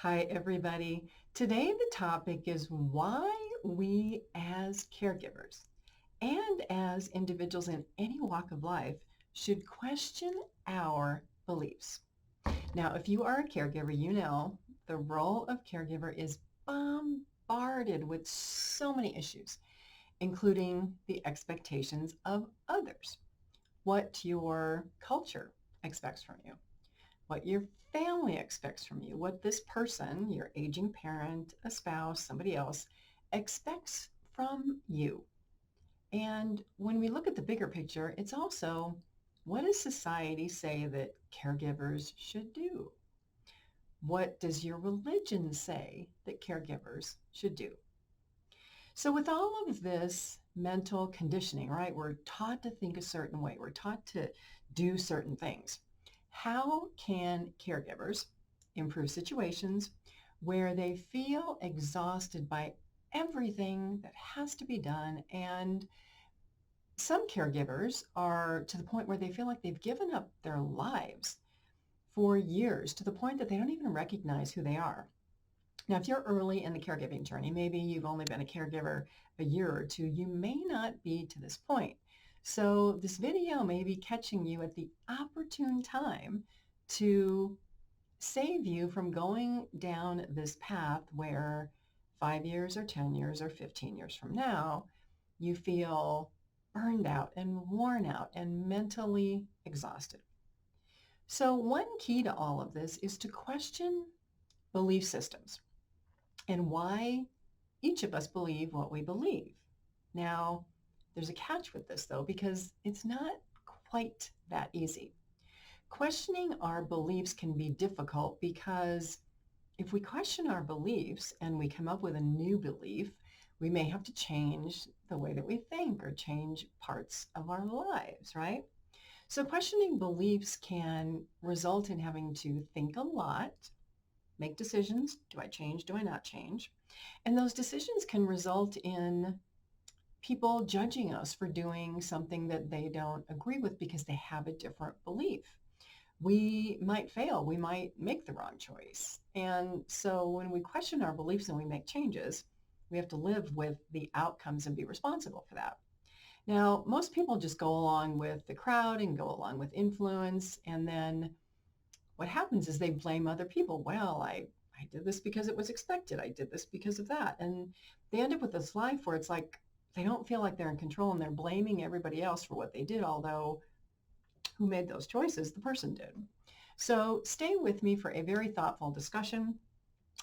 Hi, everybody. Today, the topic is why we as caregivers and as individuals in any walk of life should question our beliefs. Now, if you are a caregiver, you know the role of caregiver is bombarded with so many issues, including the expectations of others, what your culture expects from you, what your family expects from you, what this person, your aging parent, a spouse, somebody else, expects from you. And when we look at the bigger picture, it's also what does society say that caregivers should do? What does your religion say that caregivers should do? So with all of this mental conditioning, right, we're taught to think a certain way. We're taught to do certain things. How can caregivers improve situations where they feel exhausted by everything that has to be done? And some caregivers are to the point where they feel like they've given up their lives for years to the point that they don't even recognize who they are. Now, if you're early in the caregiving journey, maybe you've only been a caregiver a year or two, you may not be to this point. So this video may be catching you at the opportune time to save you from going down this path where 5 years or 10 years or 15 years from now, you feel burned out and worn out and mentally exhausted. So one key to all of this is to question belief systems and why each of us believe what we believe. Now, there's a catch with this, though, because it's not quite that easy. Questioning our beliefs can be difficult because if we question our beliefs and we come up with a new belief, we may have to change the way that we think or change parts of our lives, right? So questioning beliefs can result in having to think a lot, make decisions. Do I change? Do I not change? And those decisions can result in people judging us for doing something that they don't agree with because they have a different belief. We might fail. We might make the wrong choice. And so when we question our beliefs and we make changes, we have to live with the outcomes and be responsible for that. Now, most people just go along with the crowd and go along with influence. And then what happens is they blame other people. Well, I did this because it was expected. I did this because of that. And they end up with this life where it's like they don't feel like they're in control and they're blaming everybody else for what they did, although who made those choices? The person did. So stay with me for a very thoughtful discussion.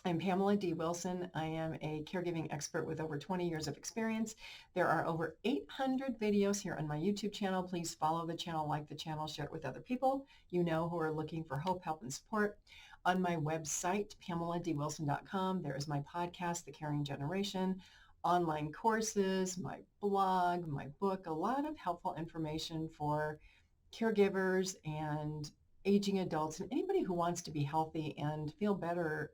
I'm Pamela D. Wilson. I am a caregiving expert with over 20 years of experience. There are over 800 videos here on my YouTube channel. Please follow the channel, like the channel, share it with other people you know who are looking for hope, help, and support. On my website, PamelaDWilson.com, there is my podcast, The Caring Generation, online courses, my blog, my book, a lot of helpful information for caregivers and aging adults and anybody who wants to be healthy and feel better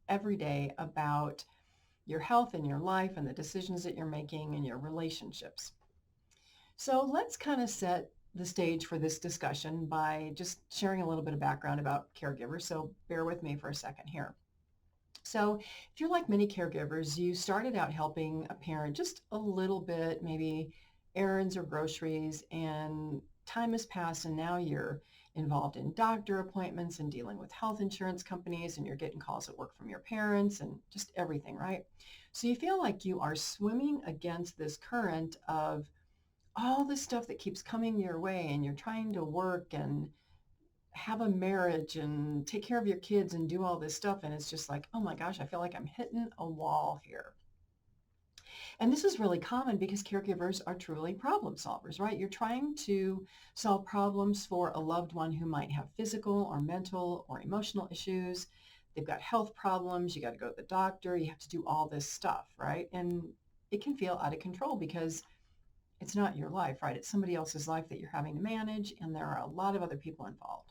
every day about your health and your life and the decisions that you're making and your relationships. So let's kind of set the stage for this discussion by just sharing a little bit of background about caregivers. So bear with me for a second here. So if you're like many caregivers, you started out helping a parent just a little bit, maybe errands or groceries, and time has passed and now you're involved in doctor appointments and dealing with health insurance companies and you're getting calls at work from your parents and just everything, right? So you feel like you are swimming against this current of all this stuff that keeps coming your way and you're trying to work and have a marriage and take care of your kids and do all this stuff. And it's just like, oh my gosh, I feel like I'm hitting a wall here. And this is really common because caregivers are truly problem solvers, right? You're trying to solve problems for a loved one who might have physical or mental or emotional issues. They've got health problems. You got to go to the doctor. You have to do all this stuff, right? And it can feel out of control because it's not your life, right? It's somebody else's life that you're having to manage, and there are a lot of other people involved.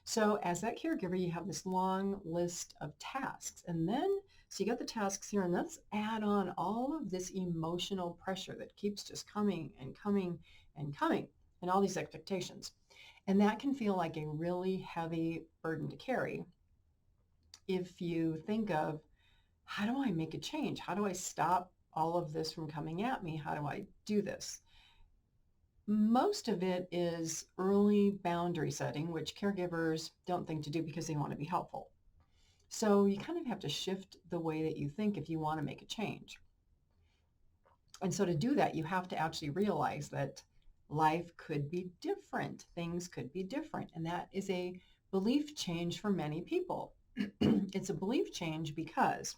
So as that caregiver, you have this long list of tasks. And then, so you got the tasks here, and let's add on all of this emotional pressure that keeps just coming and coming and coming, and all these expectations. And that can feel like a really heavy burden to carry. if you think of, how do I make a change? How do I stop all of this from coming at me? How do I do this? Most of it is early boundary setting, which caregivers don't think to do because they want to be helpful. So you kind of have to shift the way that you think if you want to make a change. And so to do that, you have to actually realize that life could be different. Things could be different. And that is a belief change for many people. It's a belief change because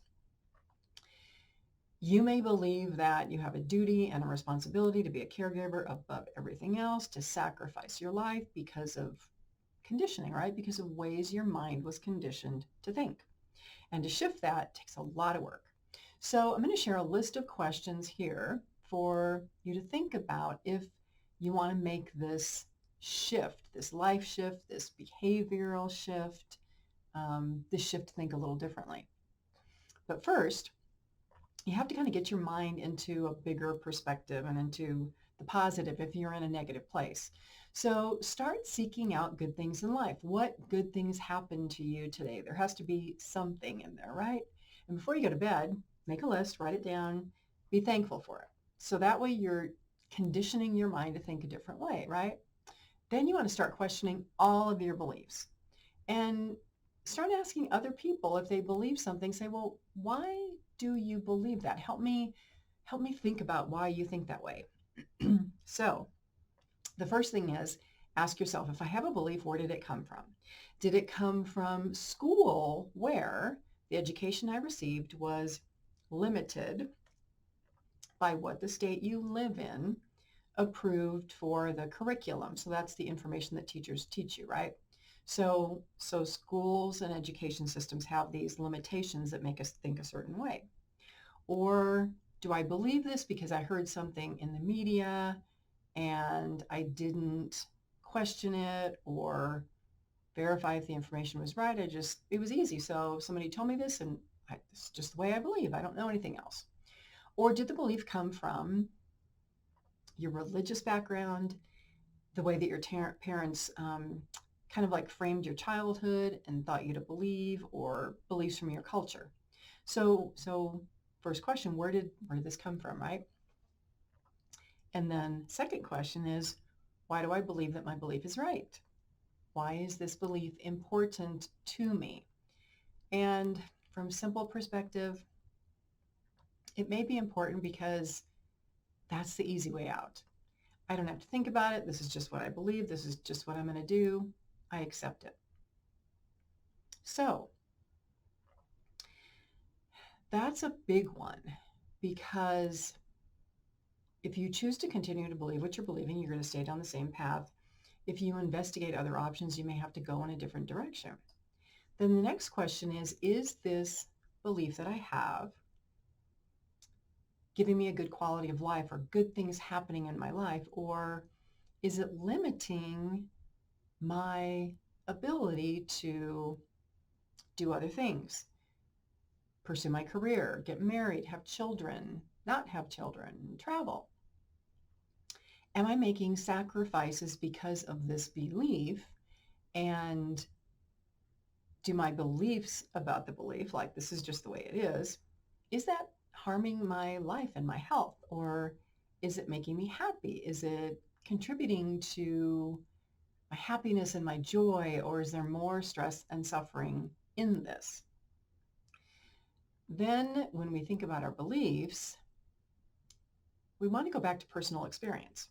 you may believe that you have a duty and a responsibility to be a caregiver above everything else, to sacrifice your life because of conditioning, right? Because of ways your mind was conditioned to think. And to shift that takes a lot of work. So I'm going to share a list of questions here for you to think about if you want to make this shift, this life shift, this behavioral shift, this shift to think a little differently. But first, you have to kind of get your mind into a bigger perspective and into the positive if you're in a negative place. So start seeking out good things in life. What good things happened to you today? There has to be something in there, right? And before you go to bed, make a list, write it down, be thankful for it. So that way you're conditioning your mind to think a different way, right? Then you want to start questioning all of your beliefs and start asking other people if they believe something. Say, well, why do you believe that? Help me think about why you think that way. So the first thing is, ask yourself, if I have a belief, where did it come from? Did it come from school, where the education I received was limited by what the state you live in approved for the curriculum? So that's the information that teachers teach you, right? So schools and education systems have these limitations that make us think a certain way. Or do I believe this because I heard something in the media and I didn't question it or verify if the information was right? It was easy. So somebody told me this and it's just the way I believe. I don't know anything else. Or did the belief come from your religious background, the way that your parents kind of like framed your childhood and thought you to believe, or beliefs from your culture? So first question, where did this come from, right? And then second question is, why do I believe that my belief is right? Why is this belief important to me? And from simple perspective, it may be important because that's the easy way out. I don't have to think about it. This is just what I believe. This is just what I'm going to do. I accept it. So that's a big one, because if you choose to continue to believe what you're believing, you're going to stay down the same path. If you investigate other options, you may have to go in a different direction. Then the next question is this belief that I have giving me a good quality of life or good things happening in my life, or is it limiting my ability to do other things, pursue my career, get married, have children, not have children, travel? Am I making sacrifices because of this belief? And do my beliefs about the belief, like this is just the way it is that harming my life and my health? Or is it making me happy? Is it contributing to my happiness and my joy? Or is there more stress and suffering in this? Then when we think about our beliefs, we want to go back to personal experience.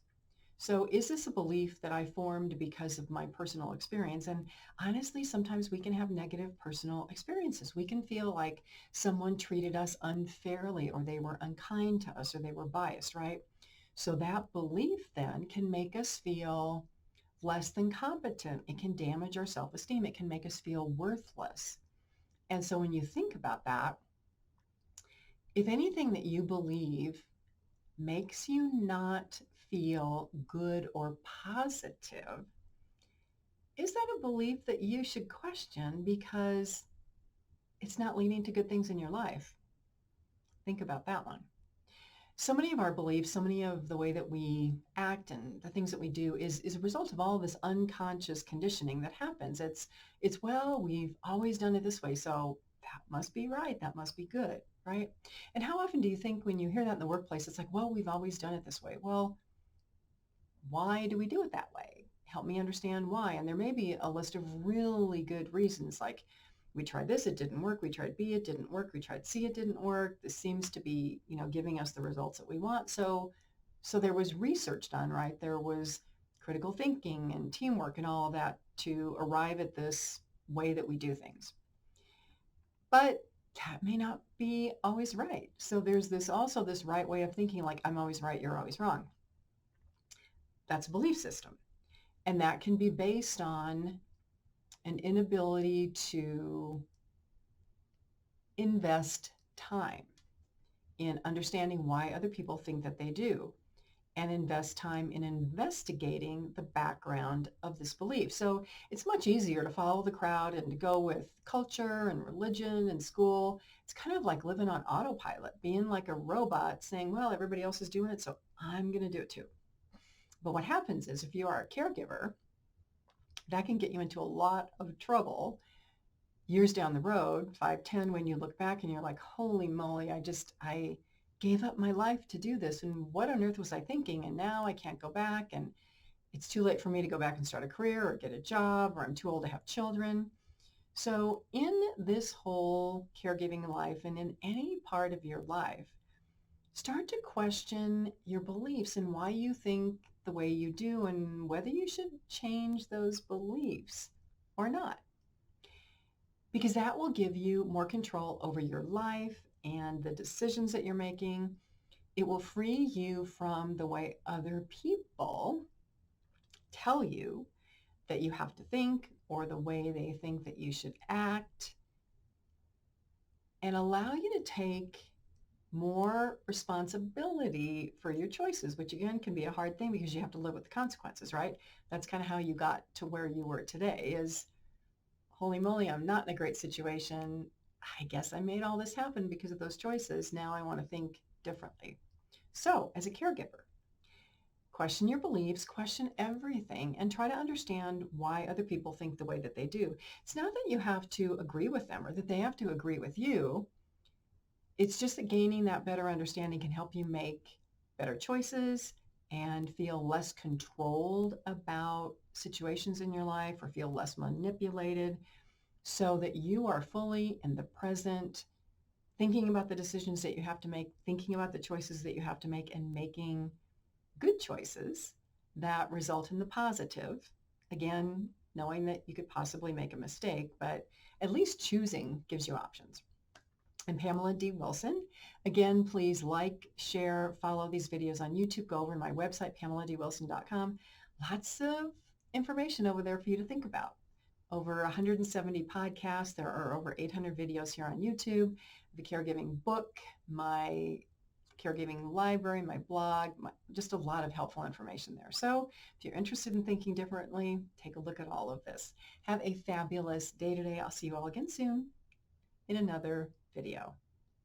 So is this a belief that I formed because of my personal experience? And honestly, sometimes we can have negative personal experiences. We can feel like someone treated us unfairly, or they were unkind to us, or they were biased, right? So that belief then can make us feel less than competent. It can damage our self-esteem. It can make us feel worthless. And so when you think about that, if anything that you believe makes you not feel good or positive, is that a belief that you should question because it's not leading to good things in your life? Think about that one. So many of our beliefs, so many of the way that we act and the things that we do is a result of all this unconscious conditioning that happens. Well, we've always done it this way, so must be right. That must be good, right? And how often do you think when you hear that in the workplace, it's like, well, we've always done it this way. Well, why do we do it that way? Help me understand why. And there may be a list of really good reasons, like we tried this, it didn't work. We tried B, it didn't work. We tried C, it didn't work. This seems to be, giving us the results that we want. So there was research done, right? There was critical thinking and teamwork and all of that to arrive at this way that we do things. But that may not be always right. So there's this right way of thinking, like I'm always right, you're always wrong. That's a belief system. And that can be based on an inability to invest time in understanding why other people think that they do, and invest time in investigating the background of this belief. So it's much easier to follow the crowd and to go with culture and religion and school. It's kind of like living on autopilot, being like a robot saying, well, everybody else is doing it, so I'm going to do it too. But what happens is if you are a caregiver, that can get you into a lot of trouble years down the road, 5, 10, when you look back and you're like, holy moly, I gave up my life to do this. And what on earth was I thinking? And now I can't go back. And it's too late for me to go back and start a career or get a job, or I'm too old to have children. So in this whole caregiving life and in any part of your life, start to question your beliefs and why you think the way you do and whether you should change those beliefs or not. Because that will give you more control over your life and the decisions that you're making. It will free you from the way other people tell you that you have to think or the way they think that you should act, and allow you to take more responsibility for your choices, which again can be a hard thing because you have to live with the consequences, right? That's kind of how you got to where you were today is, holy moly, I'm not in a great situation. I guess I made all this happen because of those choices. Now I want to think differently. So as a caregiver, question your beliefs, question everything, and try to understand why other people think the way that they do. It's not that you have to agree with them or that they have to agree with you. It's just that gaining that better understanding can help you make better choices and feel less controlled about situations in your life or feel less manipulated, so that you are fully in the present, thinking about the decisions that you have to make, thinking about the choices that you have to make, and making good choices that result in the positive. Again, knowing that you could possibly make a mistake, but at least choosing gives you options. I'm Pamela D. Wilson. Again, please like, share, follow these videos on YouTube. Go over to my website, PamelaDWilson.com. Lots of information over there for you to think about. Over 170 podcasts. There are over 800 videos here on YouTube. The caregiving book, my caregiving library, my blog, just a lot of helpful information there. So if you're interested in thinking differently, take a look at all of this. Have a fabulous day today. I'll see you all again soon in another video.